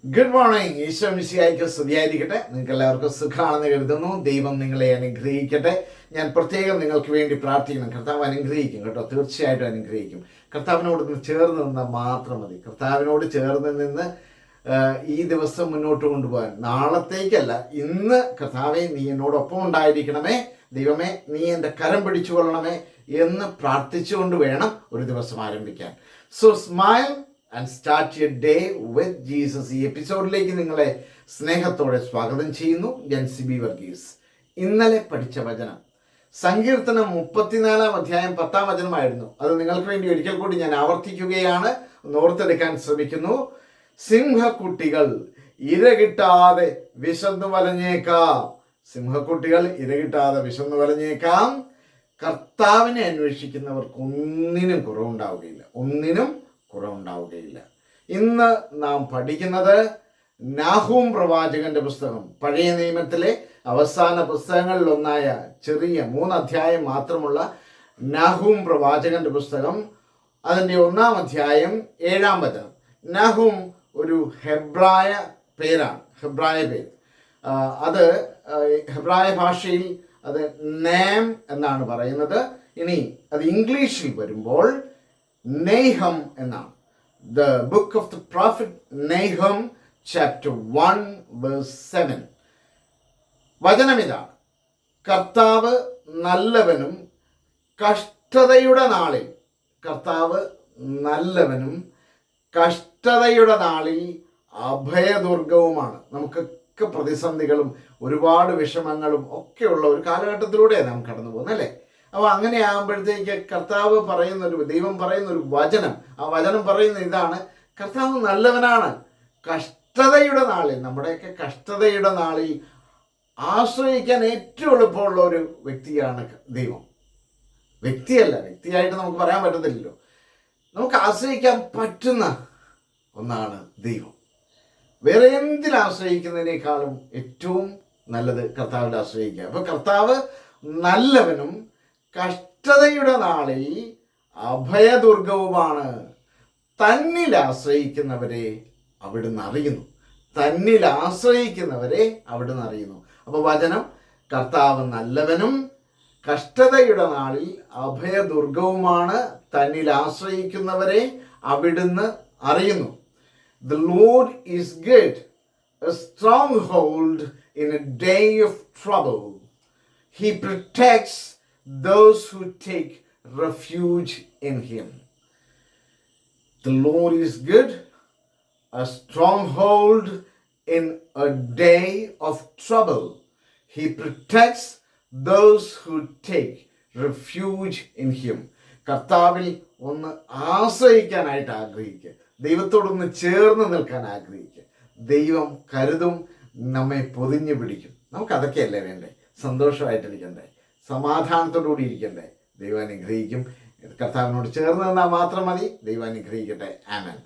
Good morning. Isho മിശിഹായ്ക്ക് സ്തുതിയായിരിക്കട്ടെ. നിങ്ങൾക്ക് എല്ലാവർക്കും സുഖമാണെന്ന് കരുതുന്നു. ദൈവം നിങ്ങളെ അനുഗ്രഹിക്കട്ടെ. ഞാൻ പ്രത്യേകം നിങ്ങൾക്ക് വേണ്ടി പ്രാർത്ഥിക്കണം. കർത്താവ് അനുഗ്രഹിക്കും കേട്ടോ, തീർച്ചയായിട്ടും അനുഗ്രഹിക്കും. കർത്താവിനോട് ചേർന്ന് നിന്നാൽ മാത്രം മതി. കർത്താവിനോട് ചേർന്ന് നിന്ന് ഈ ദിവസം മുന്നോട്ട് കൊണ്ടുപോകാൻ, നാളത്തേക്കല്ല, ഇന്ന് കർത്താവെ നീ എന്നോടൊപ്പം ഉണ്ടായിരിക്കണമേ, ദൈവമേ നീ എൻ്റെ കരം പിടിച്ചു കൊള്ളണമേ എന്ന് പ്രാർത്ഥിച്ചുകൊണ്ട് വേണം ഒരു ദിവസം ആരംഭിക്കാൻ. So smile and start your day with Jesus. ഈ എപ്പിസോഡിലേക്ക് നിങ്ങളെ സ്നേഹത്തോടെ സ്വാഗതം ചെയ്യുന്നു. ഞാൻ സിബി വർഗീസ്. ഇന്നലെ പഠിച്ച വചനം സങ്കീർത്തനം 34 അധ്യായം 10 വചനമായിരുന്നു. അത് നിങ്ങൾക്ക് വേണ്ടി ഒരിക്കൽ കൂടി ഞാൻ ആവർത്തിക്കുകയാണ്, ഓർത്തെടുക്കാൻ ശ്രമിക്കുന്നു. സിംഹക്കുട്ടികൾ ഇരകിട്ടാതെ വിശന്നു വലഞ്ഞേക്കാം. സിംഹക്കുട്ടികൾ ഇരകിട്ടാതെ വിശന്നു വലഞ്ഞേക്കാം. കർത്താവിനെ അന്വേഷിക്കുന്നവർക്ക് ഒന്നിനും കുറവുണ്ടാവുകയില്ല. ഇന്ന് നാം പഠിക്കുന്നത് നാഹൂം പ്രവാചകന്റെ പുസ്തകം, പഴയ നിയമത്തിലെ അവസാന പുസ്തകങ്ങളിലൊന്നായ ചെറിയ 3 അധ്യായം മാത്രമുള്ള നാഹൂം പ്രവാചകന്റെ പുസ്തകം, അതിൻ്റെ 1-ാം അധ്യായം 7-ാം വചനം. നാഹൂം ഒരു ഹെബ്രായ പേരാണ്, ഹെബ്രായ പേര്. അത് ഹെബ്രായ ഭാഷയിൽ അത് നേം എന്നാണ് പറയുന്നത്. ഇനി അത് ഇംഗ്ലീഷിൽ വരുമ്പോൾ നെയ്ഹം എന്നാണ്. The book of the prophet Nahum chapter 1 verse 7. വചനം ഇതാണ്: കർത്താവ് നല്ലവനും കഷ്ടതയുടെ നാളിൽ, കർത്താവ് നല്ലവനും കഷ്ടതയുടെ നാളിൽ അഭയദുർഗവുമാണ്. നമുക്കൊക്കെ പ്രതിസന്ധികളും ഒരുപാട് വിഷമങ്ങളും ഒക്കെയുള്ള ഒരു കാലഘട്ടത്തിലൂടെയാണ് നാം കടന്നു പോകുന്നത്, അല്ലേ? അപ്പോൾ അങ്ങനെ ആകുമ്പോഴത്തേക്ക് കർത്താവ് ദൈവം പറയുന്ന ഒരു വചനം, ആ വചനം പറയുന്ന ഇതാണ്: കർത്താവ് നല്ലവനാണ്. കഷ്ടതയുടെ നാളിൽ, നമ്മുടെയൊക്കെ കഷ്ടതയുടെ നാളിൽ ആശ്രയിക്കാൻ ഏറ്റവും എളുപ്പമുള്ള ഒരു വ്യക്തിയാണ് ദൈവം. വ്യക്തിയായിട്ട് നമുക്ക് പറയാൻ പറ്റത്തില്ലല്ലോ. നമുക്ക് ആശ്രയിക്കാൻ പറ്റുന്ന ഒന്നാണ് ദൈവം. വേറെ എന്തിൽ ആശ്രയിക്കുന്നതിനേക്കാളും ഏറ്റവും നല്ലത് കർത്താവിൽ ആശ്രയിക്കുക. അപ്പോൾ കർത്താവ് നല്ലവനും കഷ്ടതയുടെ നാളിൽ അഭയദുർഗവുമാണ്. തന്നിൽ ആശ്രയിക്കുന്നവരെ അവിടുന്ന് അറിയുന്നു. അപ്പോൾ വചനം: കർത്താവ് നല്ലവനും കഷ്ടതയുടെ നാളിൽ അഭയദുർഗവുമാണ്, തന്നിൽ ആശ്രയിക്കുന്നവരെ അവിടുന്ന് അറിയുന്നു. The Lord is good, a stronghold in a day of trouble. He protects those who take refuge in him. The Lord is good, a stronghold in a day of trouble. He protects those who take refuge in him. കർത്താവിൽ ഒന്ന് ആശ്രയിക്കാനായിട്ട് ആഗ്രഹിക്കുക, ദൈവത്തോടൊന്ന് ചേർന്ന് നിൽക്കാൻ ആഗ്രഹിക്കുക. ദൈവം കരുതും, നമ്മെ പൊതിഞ്ഞു പിടിക്കും. നമുക്കതൊക്കെയല്ലേ വേണ്ടേ? സന്തോഷമായിട്ടിരിക്കണ്ടേ, സമാധാനത്തോടുകൂടി ഇരിക്കണ്ടേ? ദൈവം അനുഗ്രഹിക്കും. കർത്താവിനോട് ചേർന്ന് നിന്നാൽ മാത്രം മതി. ദൈവം അനുഗ്രഹിക്കട്ടെ. ആമേൻ.